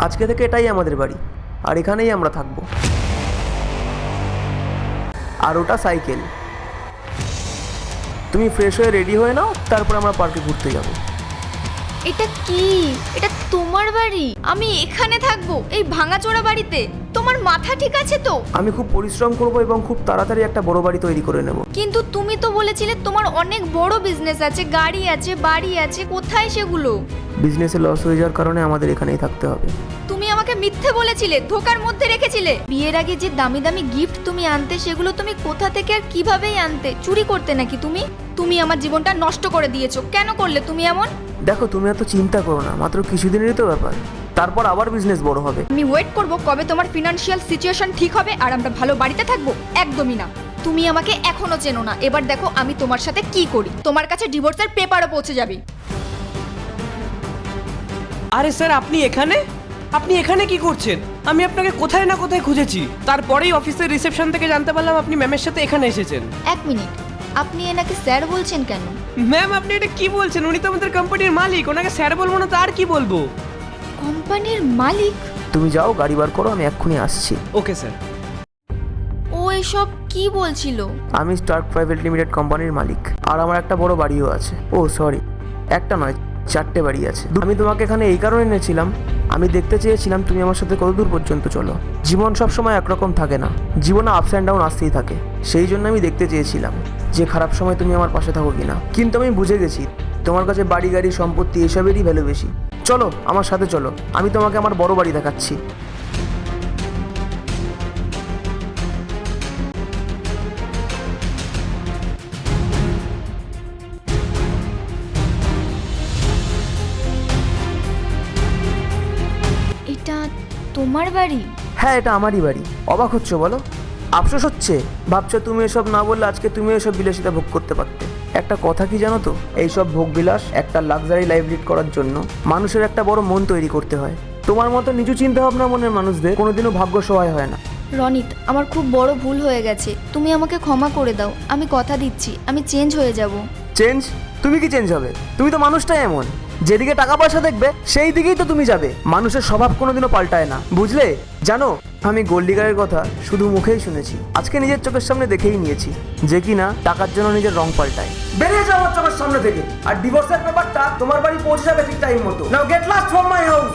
আজকে থেকে এটাই আমাদের বাড়ি, আর এখানেই আমরা থাকবো। আর ওটা সাইকেল। তুমি ফ্রেশ হয়ে রেডি হয়ে নাও, তারপর আমরা পার্কে ঘুরতে যাব। এটা কি? এটা তোমার বাড়ি? আমি এখানে থাকবো এই ভাঙাচোরা বাড়িতে? তোমার মাথা ঠিক আছে তো? আমি খুব পরিশ্রম করব এবং খুব তাড়াতাড়ি একটা বড় বাড়ি তৈরি করে নেব। কিন্তু তুমি তো বলেছিলে তোমার অনেক বড় বিজনেস আছে, গাড়ি আছে, বাড়ি আছে, কোথায় সেগুলো? বিজনেসে লস হয়ে যাওয়ার কারণে আমাদের এখানেই থাকতে হবে। তুমি আমাকে মিথ্যে বলেছিলে, ধোকার মধ্যে রেখেছিলে। বিয়ের আগে যে দামি দামি গিফট তুমি আনতে, সেগুলো তুমি কোথা থেকে আর কিভাবেই আনতে? চুরি করতে নাকি তুমি? তুমি আমার জীবনটা নষ্ট করে দিয়েছো। কেন করলে তুমি এমন? দেখো, তুমি এত চিন্তা করো না, মাত্র কিছুদিনেরই তো ব্যাপার, তারপর আবার বিজনেস বড় হবে। আমি ওয়েট করব কবে তোমার ফিনান্সিয়াল সিচুয়েশন ঠিক হবে আর আমরা ভালো বাড়িতে থাকবো। একদমই না। তুমি আমাকে এখনো চেনো না। এবার দেখো আমি তোমার সাথে কি করি। তোমার কাছে ডিভোর্সের পেপারও পৌঁছে যাবে। আরে স্যার, আপনি এখানে কি করছেন? আমি আপনাকে কোথায় না কোথায় খুঁজেছি, তারপরেই অফিসের রিসেপশন থেকে জানতে পারলাম আপনি ম্যামের সাথে এখানে এসেছেন। এক মিনিট, আপনি এনাকে স্যার বলছেন কেন? ম্যাম, আপনি এটা কি বলছেন? উনি তো আমাদের কোম্পানির মালিক, ওনাকে স্যার বলবো না তো আর কি বলবো? কোম্পানির মালিক? তুমি যাও, গাড়ি বার করো, আমি এক্ষুনি আসছি। Okay sir. ও এসব কি বলছিল? আমি স্টার্ক প্রাইভেট লিমিটেড কোম্পানির মালিক, আর আমার একটা বড় বাড়িও আছে। ও সরি, একটা নয়, 4টে বাড়ি আছে। আমি তোমাকে এখানে এই কারণে এনেছিলাম, আমি দেখতে চেয়েছিলাম তুমি আমার সাথে কত দূর পর্যন্ত চলো। জীবন সবসময় একরকম থাকে না, জীবনে আপস অ্যান্ড ডাউন আসতেই থাকে। সেই জন্য আমি দেখতে চেয়েছিলাম যে খারাপ সময় তুমি আমার পাশে থাকো কিনা। কিন্তু আমি বুঝে গেছি তোমার কাছে বাড়ি, গাড়ি, সম্পত্তি এসবেরই ভ্যালু বেশি। চলো আমার সাথে চলো, আমি তোমাকে আমার বড় বাড়ি দেখাচ্ছি। এটা তোমার বাড়ি? হ্যাঁ, এটা আমারই বাড়ি। অবাক হচ্ছ বলো? আফসোস হচ্ছে? ভাবছো তুমি এসব না বললে আজকে তুমি এসব বিলাসিতা ভোগ করতে পারতে। একটা কথা কি জানো তো, এইসব ভোগ বিলাস, একটা লাক্সারি লাইফ লিড করার জন্য মানুষের একটা বড় মন তৈরি করতে হয়। তোমার মতো নিচু চিন্তা ভাবনা মনের মানুষদের কোনোদিনও ভাগ্য সহায় হয় না। রনিত, আমার খুব বড় ভুল হয়ে গেছে। তুমি আমাকে ক্ষমা করে দাও। আমি কথা দিচ্ছি আমি চেঞ্জ হয়ে যাব। চেঞ্জ? তুমি কি চেঞ্জ হবে? তুমি তো মানুষটাই এমন, যেদিকে টাকা পয়সা দেখবে সেই দিকেই তো তুমি যাবে। মানুষের স্বভাব কোনোদিনও পাল্টায় না, বুঝলে? জানো, আমি গোল্ড ডিগারের কথা শুধু মুখেই শুনেছি, আজকে নিজের চোখের সামনে দেখেই নিয়েছি যে কিনা টাকার জন্য নিজের রং পাল্টায়। বেরিয়ে যাও আমার চোখের সামনে থেকে, আর ডিভোর্সের পেপারটা তোমার বাড়ি পৌঁছে যাবে ঠিক টাইম মতো। নাও get lost from my house.